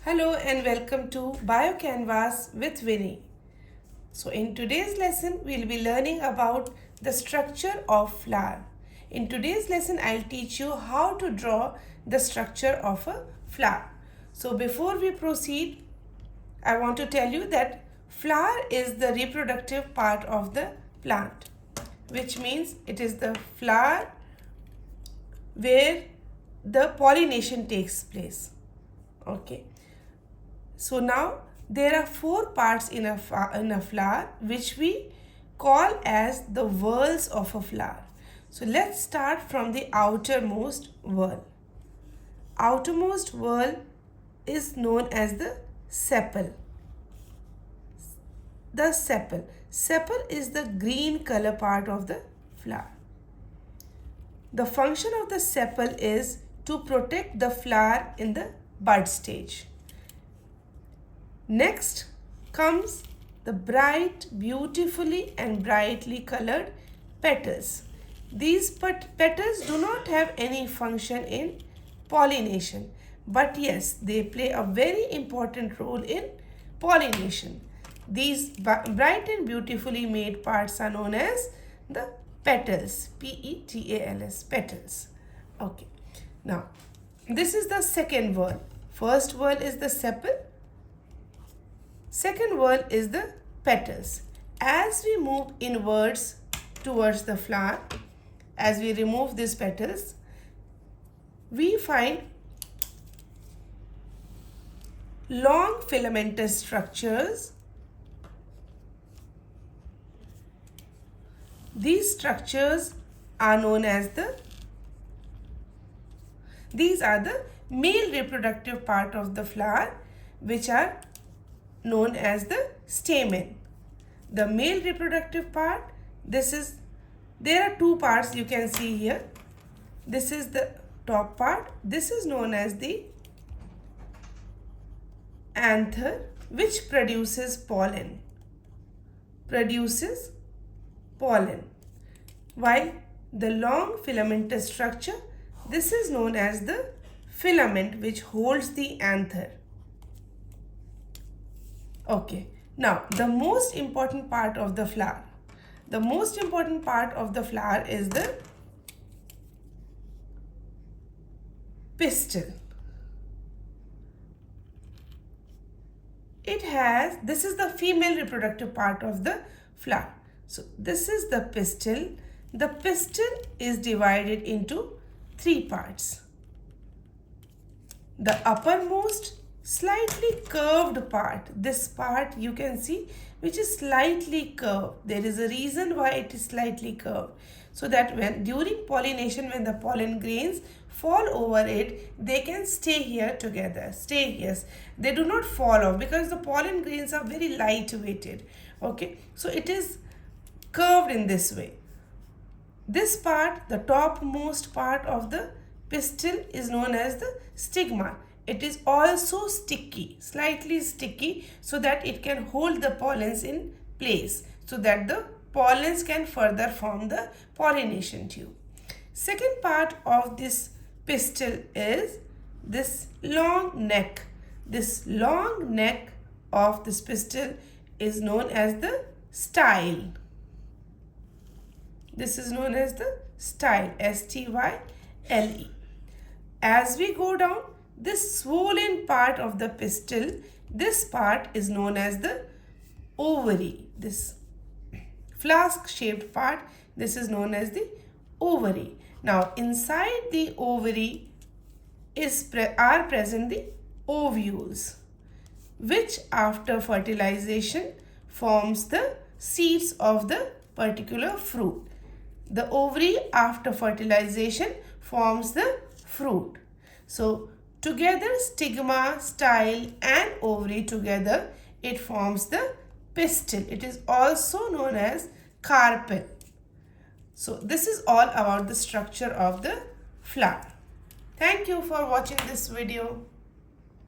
Hello and welcome to BioCanvas with Winnie. So in today's lesson, we'll be learning about the structure of flower. In today's lesson, I'll teach you how to draw the structure of a flower. So before we proceed, I want to tell you that flower is the reproductive part of the plant, which means it is the flower where the pollination takes place. Okay. So now there are four parts in a flower which we call as the whorls of a flower. So let's start from the outermost whorl. Outermost whorl is known as the sepal. The sepal. Sepal is the green color part of the flower. The function of the sepal is to protect the flower in the bud stage. Next comes the bright, beautifully and brightly colored petals. These petals do not have any function in pollination, but yes, they play a very important role in pollination. These bright and beautifully made parts are known as the petals, P-E-T-A-L-S, petals. Okay, now this is the second whorl. First whorl is the sepal. Second whorl is the petals. As we move inwards towards the flower, as we remove these petals, we find long filamentous structures. These structures are known as these are the male reproductive part of the flower, which are known as the stamen. The male reproductive part, there are two parts you can see here. This is the top part. This is known as the anther, which produces pollen. While the long filamentous structure, this is known as the filament, which holds the anther. Okay, now the most important part of the flower. The most important part of the flower is the pistil. This is the female reproductive part of the flower. So this is the pistil. The pistil is divided into three parts. The uppermost slightly curved part, this part you can see, which is slightly curved. There is a reason why it is slightly curved, so that during pollination, when the pollen grains fall over it, they can stay here together, they do not fall off, because the pollen grains are very light weighted. Okay, so it is curved in this way. This part, the topmost part of the pistil, is known as the stigma. It is also sticky, slightly sticky, so that it can hold the pollens in place, so that the pollens can further form the pollination tube. Second part of this pistil is this long neck. This long neck of this pistil is known as the style. This is known as the style, S-T-Y-L-E. As we go down, this swollen part of the pistil, this part is known as the ovary. This flask-shaped part, this is known as the ovary. Now, inside the ovary are present the ovules, which after fertilization forms the seeds of the particular fruit. The ovary after fertilization forms the fruit. So together, stigma, style and ovary together, it forms the pistil. It is also known as carpel. So this is all about the structure of the flower. Thank you for watching this video.